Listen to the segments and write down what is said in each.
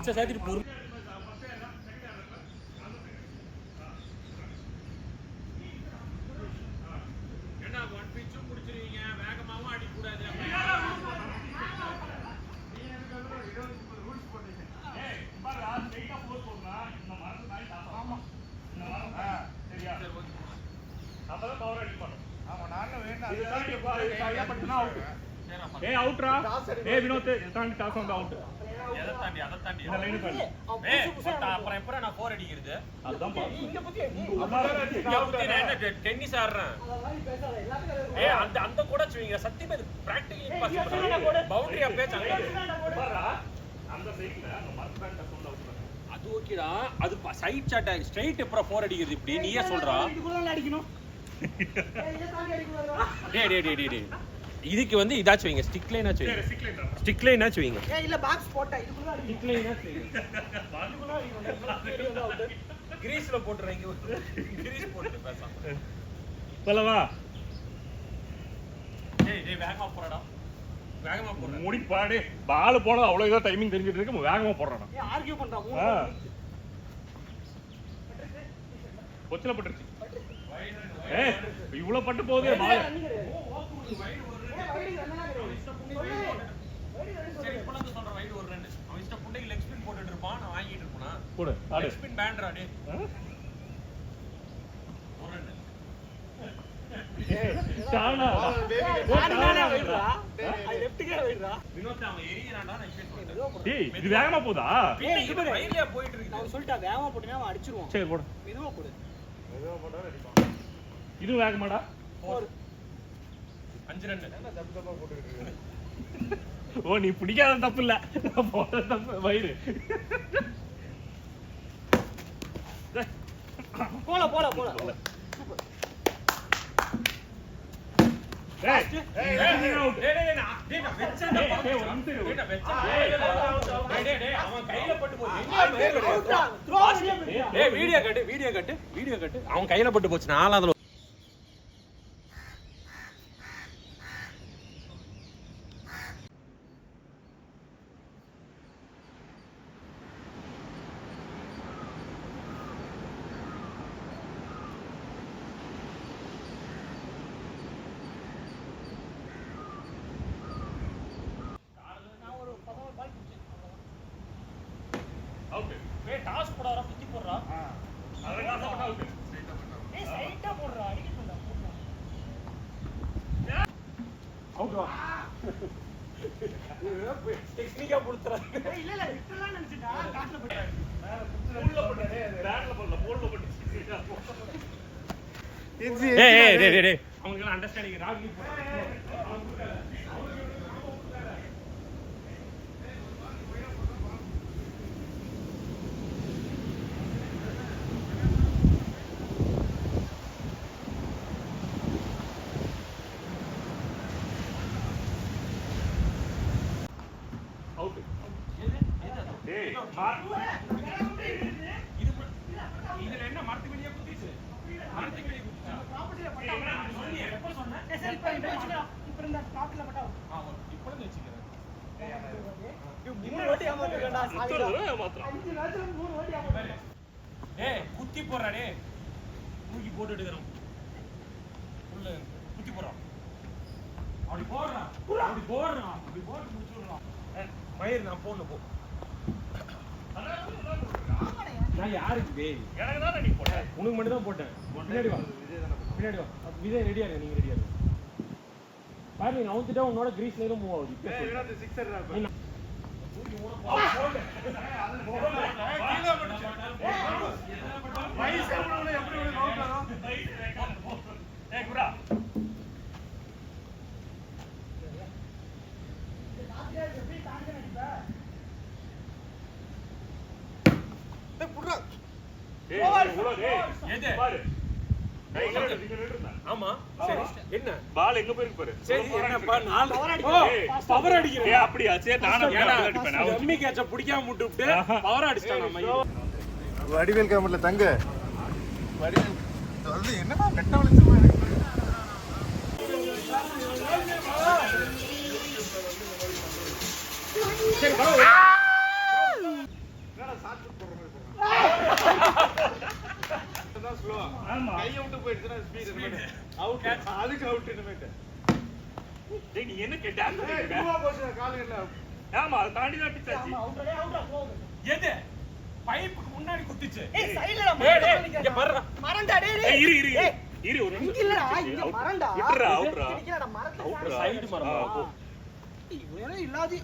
மிச்ச சேர்த்துட்டு பொறு என்ன ஒன் பிச்சும் முடிச்சிருவீங்க வேகமாவும் அடிக்கூடாது அப்பதான் பவர் அடிக்க மாட்டோம். ஆமா நானும் வேண்டாம். ஏய் அவுட்ரா. ஏய் வினோத் தாண்டி டாஸ் வந்து அவுட். எதை தாண்டி அத தாண்டி இந்த லைன் தாண்டி. ஏய் அப்புறம் எப்பற நான் 4 அடிக்கிறது? அதான் பா. இங்க பத்தி நான் என்ன டென்னிஸ் ஆடுறேன். ஏய் அந்த கூட வச்சுவீங்க. சத்தியமா இது பிராக்டிகலி இம்பாசிபிள். பவுண்டரி அப்பே பாறா. அந்த சைடுல அந்த மார்க் பேண்ட் சொல்ல அவுட். அது ஓகேடா. அது சைடு ஷாட் ஸ்ட்ரைட் எப்பற 4 அடிக்கிறது இப்படி நீயே சொல்றா. இதுக்குள்ள அடிக்கணும். டேய் இதுக்கு வந்து இதாச்சு வைங்க ஸ்டிக் லைனாச்சு வைங்க ஸ்டிக் லைனாச்சு வைங்க ஏய் இல்ல பாக்ஸ் போட்டா இதுக்குள்ள ஸ்டிக் லைனாச்சு வைங்க பாக்ஸ்க்குள்ள அடிக்கணும் கிரீஸ்ல போட்டுறீங்க கிரீஸ் போட்டு பேசாம சொல்லவா டேய் வேகமா போறடா வேகமா போற மூடி பாடு பால் போட அவ்வளவு இதா டைமிங் தெரிஞ்சிட்டு இருக்கு வேகமா போறடா ஏய் ஆர்கியூ பண்றா கொச்சல பட்டுருச்சு ஏய் இவ்ளோ பட்டு போகுது பால் சரி இப்போ நான் சொல்ற வைட் ஒரு ரன் அவன் இஷ்ட புண்டைக்கு லெக் ஸ்பின் போட்டுட்டு இருப்பான் நான் வாங்கிட்டு இருப்பேனா போடு லெக் ஸ்பின் பேண்ட்ரா டேய் ஒரு ரன் ஏய் டானா டானா வைட்ரா அது லெஃப்ட்க்கே வைட்ரா வினோத் அவன் எரியறான்டா நான் எக்ஸ்பெக்ட் பண்ணேன் டேய் இது வேகமா போதா இது வைட்லயே போயிட்டு இருக்கு நான் சொல்லிட்டா வேகமா போட்டுனா அவன் அடிச்சிடுவான் சரி போடு மெதுவா போடு மெதுவா போட்டா அடிப்பான் இது வேகமாடா 4 5 ரன் என்ன தப்பு தப்பா போட்டுட்டு இருக்க ஓ நீ பிடிக்காத தப்பு இல்ல போற தப்பு வயிறு போல சூப்பர் ஏய் நான் வெச்சேன் அவன் கையில பட்டு போச்சு ஏய் வீடியோ கட்டு அவன் கையில பட்டு போச்சு நாலாவது டாஸ் போடாரா குத்தி போடுறா அதல காச போட்டா அவுட் ஏய் ஸ்ட்ரைட்டா போடுறா அடிக்கணும்டா அவுட் வா டெக்னிக்கா புடுத்துறா இல்ல இப்பலாம் நினைச்சிட்டா காட்ல போட்டா உள்ள போட்டா பேட்ல போடல போல்ல போட்டு டேய் அவங்களுக்கு அண்டர்ஸ்டாண்டிங் ராகி போடுறா இதுல என்ன மரத்து வெளியே குத்திச்சு மரத்து வெளியே குத்திச்சு ப்ராப்பர்ட்டில பட்டா சொல்லி எப்ப சொன்னே செல் பண்ணிட்டு இப்போ இந்த ஸ்பாட்ல பட்டா இப்போ வெச்சிக்கிறேன் மூணு வாட்டி ஏமாத்துறடா சாவிடா ஏமாத்துறா 5 மேட்ச்ல 3 வாட்டி ஏமாத்துறா டேய் குத்தி போறடா டேய் தூக்கி போட்டு எடுக்கறோம் உள்ள குத்தி போறான் அப்படி போட்டு முடிச்சுடுறான் மயிர் நான் போன்னு போ நான் யாருக்கு டேய் எனக்கு தான் நீ போட்ட உனக்கு மட்டும் தான் போட்டேன் பின்னாடி வா விஜய் ரெடியா இரு நீங்க ரெடியா இரு பாரு நீ அவுத்துட்டா உன்னோட கிரீஸ்ல ஏதோ மூவ் ஆகுது ஏய் என்னது 6 ரன் தூக்கி மூட போடு அது போடு கீழ போடுச்சு வயசு எவ்வளவு எப்படி அவுட் ஆகும் ஏய் குரா ஆமா சரி என்ன பால் எங்க போயிருக்கு பாரு சரி என்னப்பா 4 பவர் அடிக்கிறேன் அப்படியே சரி நானும் அடிப்பேன் நான் எம்மி கேட்ச பிடிக்காம விட்டுட்டு பவர் அடிச்சான் நம்ம வடிவேல் காமெடில தங்க வடிவேல் அது என்னடா நெட்ட வலிச்சுமா எனக்கு சரி போயிடுச்சுன்னா ஸ்பீட் அவுட் அதுக்கு அவுட் இனிமேட்டு டேய் நீ என்ன கேட்டாங்க காலுங்கல்ல ஆமா அதை தாண்டி தான் பிச்சாச்சு எது பைப்புக்கு முன்னாடி குத்திச்சு ஏய் சைடுல இங்க பாருடா மரண்டா டேய் ஏய் இரு ஒரு இங்க இல்லடா இங்க மரண்டா விட்டுறா அவுட்ரா நிக்கலடா மரத்துல சைடு மரம் இவரே இல்லாதி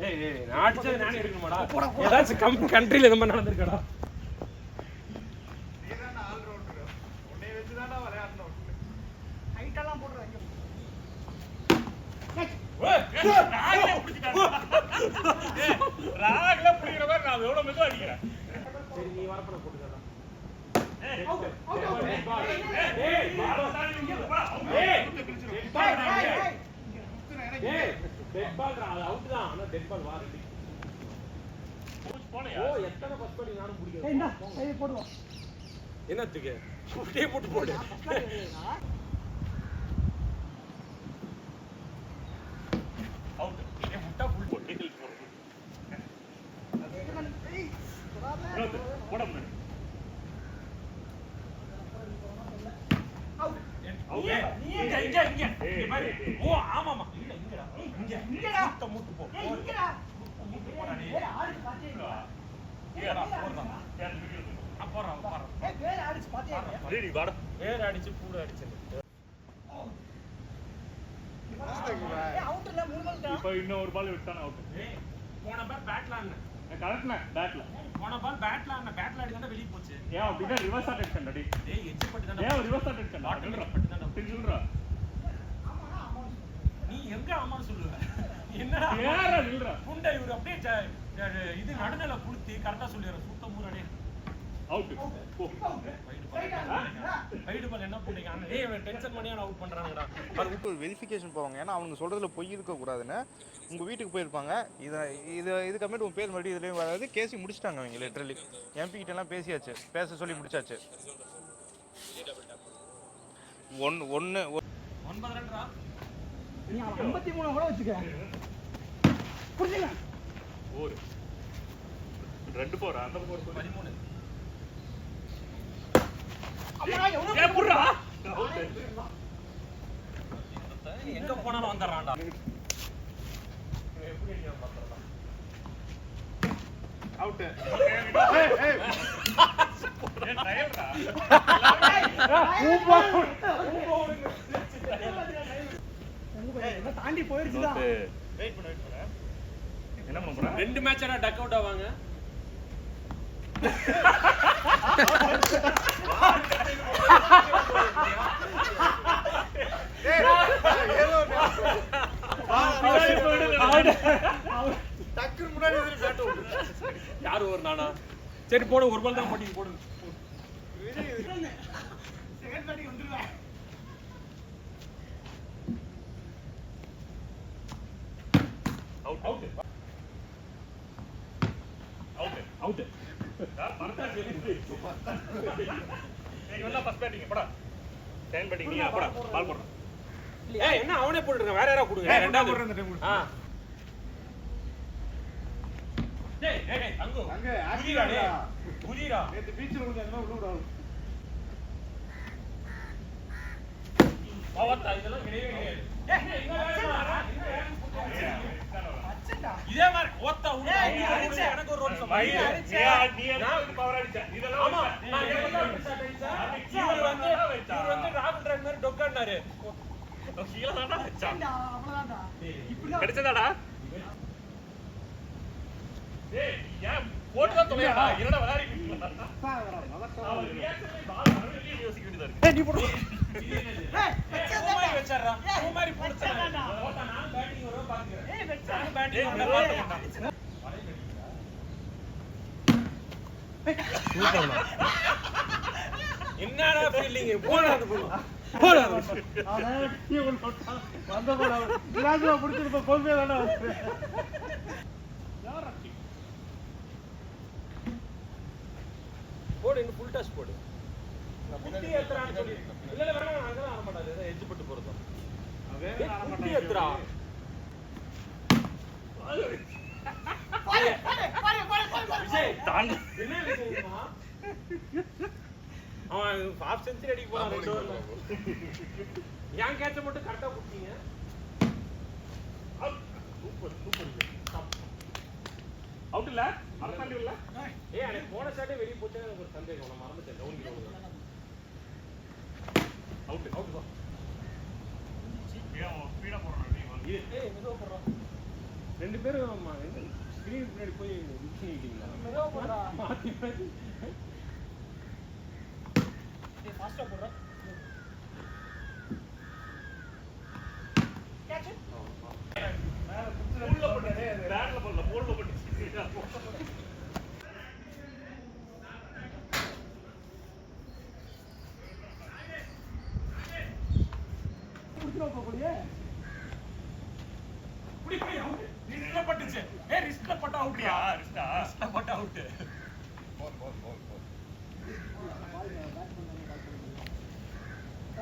ஏய் நான் அடிச்சது நானே எடுக்கணுமாடா ஏதாச்சும் கண்ட்ரில இந்த மாதிரி நடந்துருக்கடா நீதான ஆல் ரவுண்டர் உன்னை வெச்சு தான விளையாடணும் ஹைட் எல்லாம் போடுறாங்க ராகல புடிச்சிட்டாங்க ராகல புடிக்கிற மாதிரி நான் எவ்வளவு மெதுவா அடிக்கிறேன் சரி நீ வரப்பட போட்டுடா ஏய் டெட் பால்டா அது அவுட் தான் ஆனா டெட் பால் வா ரெடி போலையா ஓ எத்தனை ஃபர்ஸ்ட் பால் நானும் முடிக்கிறேன் ஏய் இந்தா ஏய் போடுவா என்னத்துக்கு புட்டே போட்டு போடு அவுட் ஏய் முட்டா ஃபுல் போட்டு போட முடியாது இங்க பாரு ஓ ஆமாமா இல்ல இங்கடா இங்கடா முட்ட மூட்டு போ ஏய் இங்கடா மூட்டு போடா நீ ஏய் ஆடு பாத்தியா ஏடா போறடா போறா ஏய் வேற ஆடு பாத்தியா ரெடி வாடா வேற அடிச்சு பூடு அடிச்சு ஏய் அவுட்ல மூணு பால் தான் இப்போ இன்னும் ஒரு பால் விட்டானே அவுட் ஏய் போன பால் பேட்ல ஆடுன கரெக்ட்னா பேட்ல போன பால் பேட்ல ஆடுன பேட்ல அடி தான் வெளிய போச்சு ஏன் அப்படினா ரிவர்ஸ் அட்டாக் பண்ணடி டேய் எட்ஜ் பட்டு தான் ஏன் ரிவர்ஸ் அட்டாக் பண்ணா பாட்டில் பட்டு தான் தெரிஞ்சுறா நீ எங்க ஆமான்னு சொல்லுவ என்னடா ஏறா நில்றா புண்டை இவரு அப்படியே இது நடுநில குளுத்தி கரெக்டா சொல்லிடுற சுத்தம் மூரடே அவுட் போ வைடு பால் என்ன பண்ணீங்க ஏய் இவன் டென்ஷன் பண்ணி அவுட் பண்றாங்கடா அது விட்டு ஒரு வெரிஃபிகேஷன் போவாங்க ஏன்னா அவங்க சொல்றதுல பொய் இருக்கக்கூடாதுன்னு உங்கள் வீட்டுக்கு போயிருப்பாங்க இதுக்கப்புறமேட்டு உங்கள் பேர் மறுபடியும் இதுலேயும் வராது கேசி முடிச்சிட்டாங்க அவங்க லிட்டரலி எம்பி கிட்டலாம் பேசியாச்சு பேச சொல்லி முடிச்சாச்சு 9 ரன்ரா நீ 53 கூட வச்சுக்க புரியுதா ஒரு ரெண்டு போறா அந்த போற 13 அம்மா எவ்வளவு ஏ புறா எங்க போனாலும் வந்துறான்டா எப்படி நீ பண்றடா அவுட் ஏ டைம்டா தாண்டி போயிடுச்சுடா வெயிட் பண்ண என்ன பண்ண போறா ரெண்டு மேட்சரா டக் அவுட் ஆவாங்க டக்குனு முன்னாடி வந்து பேட் அவுட் யாரு ஒரு நானா சரி போடு ஒரு பால் தான் போட்டு போடு செகண்ட் பேட்டிங் வந்துருவா அவுட் அவுட் அவுட் அவுட் பரதா ஜெயிச்சு நீங்க எல்லாம் ஃபர்ஸ்ட் பேட்டிங் போடா செகண்ட் பேட்டிங் நீ போடா பால் போடுறா ஏய் என்ன அவனே போட்டுருங்க வேற யாரா கொடுங்க ரெண்டாவது போடுறேன் இந்த டைம் ஆ டேய் டேய் அங்க அங்க புலிடா டேய் புலிடா நேத்து பீச்ல கொஞ்சம் அங்க உள்ள விடாது பவர்டா இதெல்லாம் கிடையவே கிடையாது ஏய் இங்க வேறடா அச்சடா இதே மாதிரி ஓத்தா உள்ள ஏய், நீ அடிச்ச. எனக்கு ஒரு ரோல் நீ சம்பந்தம் நீ எல்லாம் பவர் அடிச்ச இதெல்லாம் ஆமா நான் எவ்வளவு அடிச்சா இவர் வந்து ராகுல் டிராக் மாதிரி டொக்காண்டாரு கீழ தான்டா வச்சான் அவ்வளவுதான்டா இப்படிதான் கிடைச்சதாடா ஏய் ஏன் போட்டு தான் தொலைடா என்னடா விளையாடிட்டு இருக்கீங்களா அவர் ரியாக்ஷன்ல பால் வரவே யோசிக்க வேண்டியதா இருக்கு ஏய் நீ போடு ஏய் பூ மாதிரி வச்சாரா பூ மாதிரி வச்சாரா. போட்டா நான் பேட்டிங் வரவே பாக்குறேன் ஏய் வெச்சா நான் பேட்டிங் ஏய், வரவே ஏய், பாக்குறேன் என்னடா ஃபீலிங் போடா அது போடா வந்த போல கிராஜுவா புடிச்சிட்டு போ கோல்வே தான போடு இன்னும் ஃபுல் டாஸ் போடு குட்டி ஏத்துறான்னு சொல்லி இல்ல இல்ல வேணாம் அங்கதான் ஆட மாட்டாரு ஏதோ எட்ஜ் பட்டு போறதும் குட்டி ஏத்துறா விஜய் தாண்டி என்ன விஷயமா அவன் ஹாஃப் செஞ்சுரி அடிக்க போறான் 2 ஓவர்ல. ஏன் கேட்ச மட்டும் கரெக்டா குடுத்தீங்க? சூப்பர் அவுட் இல்ல அரசாண்டி இல்ல. ஏய் எனக்கு போன ஷாட்டே வெளிய போச்சே எனக்கு ஒரு சந்தேகம். நான் மறந்துட்டேன். டவுன் அவுட் வா. ஏன் ஸ்பீடா போறானே நீ ஏய் மெதுவா போறான். 2 பேரும் ஸ்கிரீன் பின்னாடி போய் நிக்கிட்டீங்களா? மெதுவா போடா. மாத்தி மாத்தி. ஏய் ஃபாஸ்டா போடா. கேட்ச். உள்ள போட்டே பேட்ல போடல போல்ல போட்டு புடிச்சோ போகுதே. புடி அவுட். ரிஸ்க்ல பட்டுச்சு. ஏய் ரிஸ்க்ல பட்ட அவுட்யா? ரிஸ்டா பட்ட அவுட்.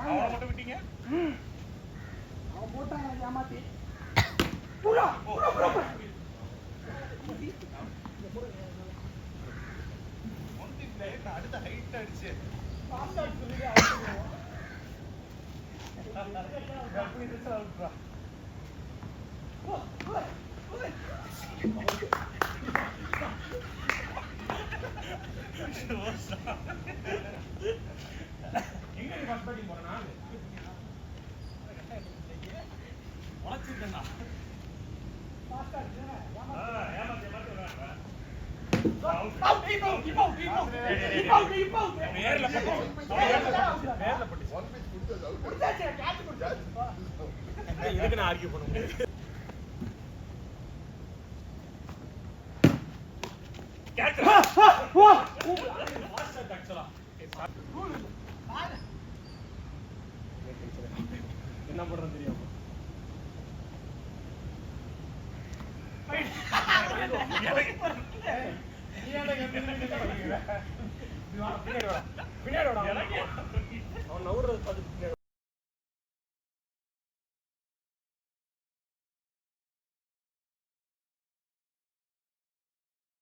அவன மட்டும் விட்டீங்க அவன் போட்டான் எனக்கு ஏமாத்தி. புடா. அடுத்த ஹைட் அடிச்சு ஃபாஸ்டா சொல்லுங்க அவுட். அப்படி ரிசல்ட் அவுட்ரா. எங்க நீ ஃபர்ஸ்ட் பேட்டிங் போறனா? உலச்சிட்டேனா? ஃபாஸ்டா இருக்கு. ஏமாத்தி வராங்க அவுட் இப்போ. நேர்ல பட்டுச்சு. நேர்ல பட்டுச்சு. புடிச்சாச்சு கேட்ச் புடிச்சாச்சு. இதுக்கு நான் ஆர்கியூ பண்ண முடியாது. கேட்ச் வா. ஃபாஸ்ட் ஷாட் ஆக்சுவலா. என்ன பண்றது தெரியாம. பின்னாடி வாடா. அவன் நவுறது பார்த்து பின்னாடி